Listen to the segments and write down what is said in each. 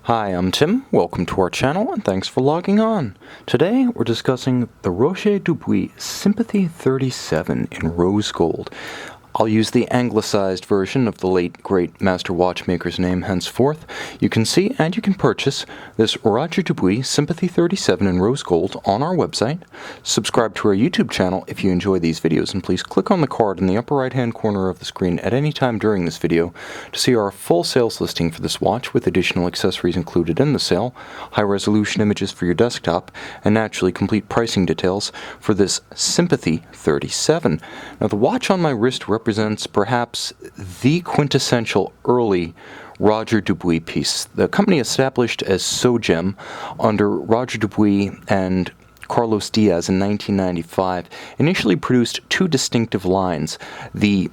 Hi, I'm Tim. Welcome to our channel and thanks for logging on. Today we're discussing the Roger Dubuis Sympathie 37 in rose gold. I'll use the anglicized version of the late great master watchmaker's name henceforth. You can see and you can purchase this Roger Dubuis Sympathie 37 in rose gold on our website. Subscribe to our YouTube channel if you enjoy these videos, and please click on the card in the upper right hand corner of the screen at any time during this video to see our full sales listing for this watch with additional accessories included in the sale, high resolution images for your desktop, and naturally complete pricing details for this Sympathie 37. Now the watch on my wrist represents perhaps the quintessential early Roger Dubuis piece. The company established as Sogem under Roger Dubuis and Carlos Diaz in 1995 initially produced two distinctive lines: the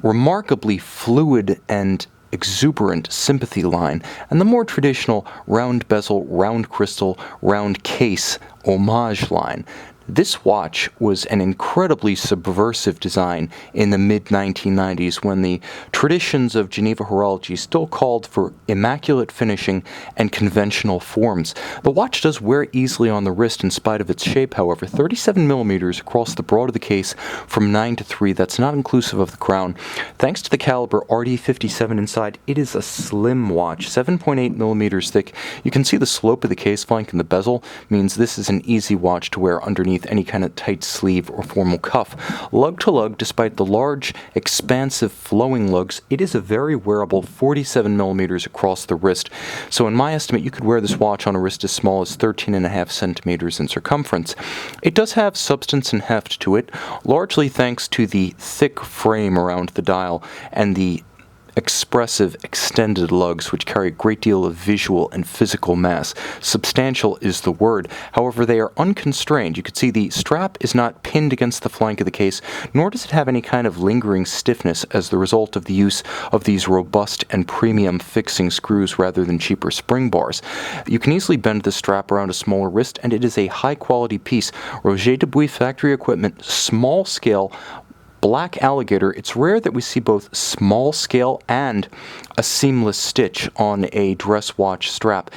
remarkably fluid and exuberant Sympathie line, and the more traditional round bezel, round crystal, round case homage line. This watch was an incredibly subversive design in the mid-1990s when the traditions of Geneva horology still called for immaculate finishing and conventional forms. The watch does wear easily on the wrist in spite of its shape, however. 37 millimeters across the broad of the case from 9 to 3, that's not inclusive of the crown. Thanks to the caliber RD57 inside, it is a slim watch, 7.8 millimeters thick. You can see the slope of the case flank and the bezel means this is an easy watch to wear underneath any kind of tight sleeve or formal cuff. Lug to lug, despite the large, expansive, flowing lugs, it is a very wearable 47 millimeters across the wrist. So in my estimate, you could wear this watch on a wrist as small as 13.5 centimeters in circumference. It does have substance and heft to it, largely thanks to the thick frame around the dial and the expressive extended lugs, which carry a great deal of visual and physical mass. Substantial is the word. However, they are unconstrained. You can see the strap is not pinned against the flank of the case, nor does it have any kind of lingering stiffness as the result of the use of these robust and premium fixing screws rather than cheaper spring bars. You can easily bend the strap around a smaller wrist, and it is a high-quality piece. Roger Dubuis factory equipment, small scale, black alligator. It's rare that we see both small scale and a seamless stitch on a dress watch strap.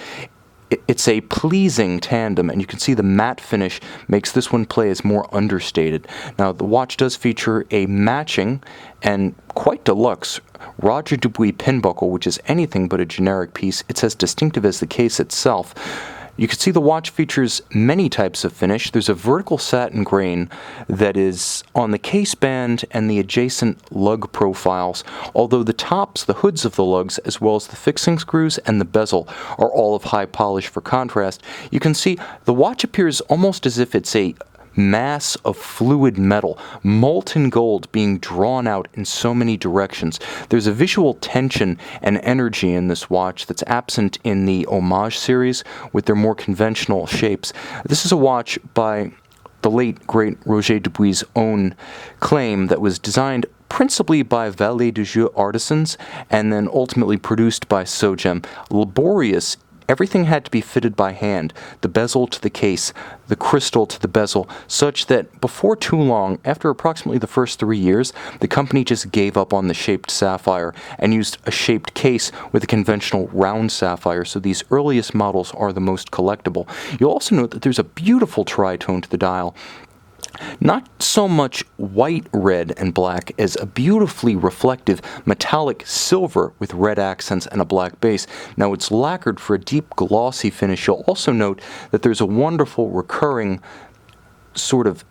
It's a pleasing tandem, and you can see the matte finish makes this one play as more understated. Now, the watch does feature a matching and quite deluxe Roger Dubuis pin buckle, which is anything but a generic piece. It's as distinctive as the case itself. You can see the watch features many types of finish. There's a vertical satin grain that is on the case band and the adjacent lug profiles, although the tops, the hoods of the lugs, as well as the fixing screws and the bezel are all of high polish for contrast. You can see the watch appears almost as if it's a mass of fluid metal, molten gold being drawn out in so many directions. There's a visual tension and energy in this watch that's absent in the Homage series with their more conventional shapes. This is a watch by the late great Roger Dubuis' own claim that was designed principally by valet de jeu artisans and then ultimately produced by Sogem. Laborious. Everything had to be fitted by hand, the bezel to the case, the crystal to the bezel, such that before too long, after approximately the first 3 years, the company just gave up on the shaped sapphire and used a shaped case with a conventional round sapphire, so these earliest models are the most collectible. You'll also note that there's a beautiful tritone to the dial. Not so much white, red, and black as a beautifully reflective metallic silver with red accents and a black base. Now it's lacquered for a deep glossy finish. You'll also note that there's a wonderful recurring sort of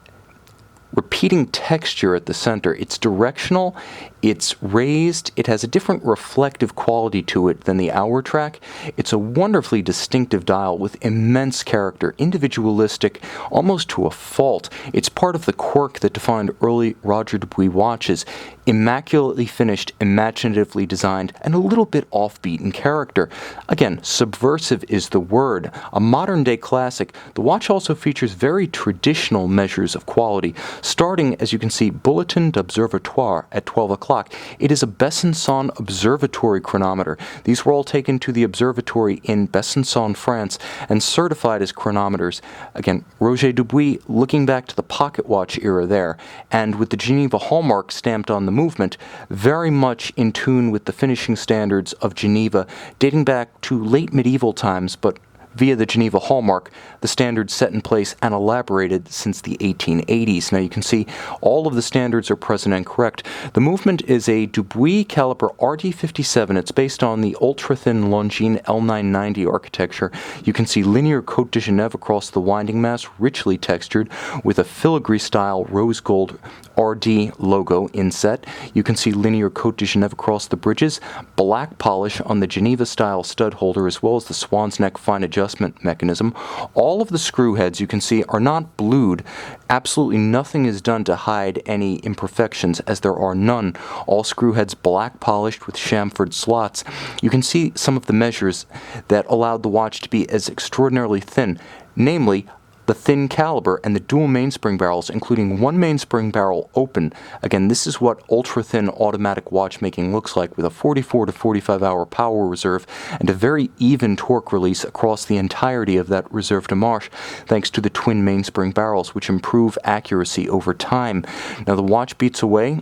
repeating texture at the center. It's directional, it's raised, it has a different reflective quality to it than the hour track. It's a wonderfully distinctive dial with immense character, individualistic, almost to a fault. It's part of the quirk that defined early Roger Dubuis watches. Immaculately finished, imaginatively designed, and a little bit offbeat in character. Again, subversive is the word. A modern-day classic, the watch also features very traditional measures of quality. Starting, as you can see, Bulletin d'Observatoire at 12 o'clock. It is a Besançon Observatory chronometer. These were all taken to the observatory in Besançon, France, and certified as chronometers. Again, Roger Dubuis looking back to the pocket watch era there, and with the Geneva hallmark stamped on the movement, very much in tune with the finishing standards of Geneva, dating back to late medieval times, but via the Geneva hallmark, the standards set in place and elaborated since the 1880s. Now you can see all of the standards are present and correct. The movement is a Dubuis caliber RD57. It's based on the ultra-thin Longines L990 architecture. You can see linear Côte de Genève across the winding mass, richly textured, with a filigree-style rose gold RD logo inset. You can see linear Côte de Genève across the bridges, black polish on the Geneva-style stud holder, as well as the swan's neck fine adjustment mechanism. All of the screw heads, you can see, are not blued. Absolutely nothing is done to hide any imperfections, as there are none. All screw heads black polished with chamfered slots. You can see some of the measures that allowed the watch to be as extraordinarily thin, namely the thin caliber and the dual mainspring barrels, including one mainspring barrel open. Again, this is what ultra-thin automatic watchmaking looks like, with a 44 to 45 hour power reserve and a very even torque release across the entirety of that reserve de marche, thanks to the twin mainspring barrels, which improve accuracy over time. Now, the watch beats away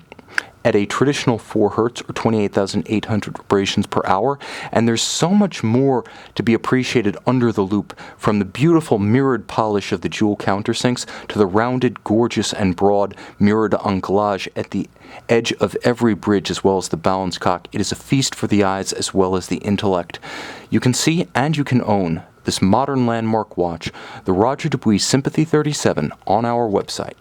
at a traditional 4 Hz or 28,800 vibrations per hour, and there's so much more to be appreciated under the loop, from the beautiful mirrored polish of the jewel countersinks to the rounded, gorgeous, and broad mirrored anglage at the edge of every bridge, as well as the balance cock. It is a feast for the eyes as well as the intellect. You can see and you can own this modern landmark watch, the Roger Dubuis Sympathie 37, on our website.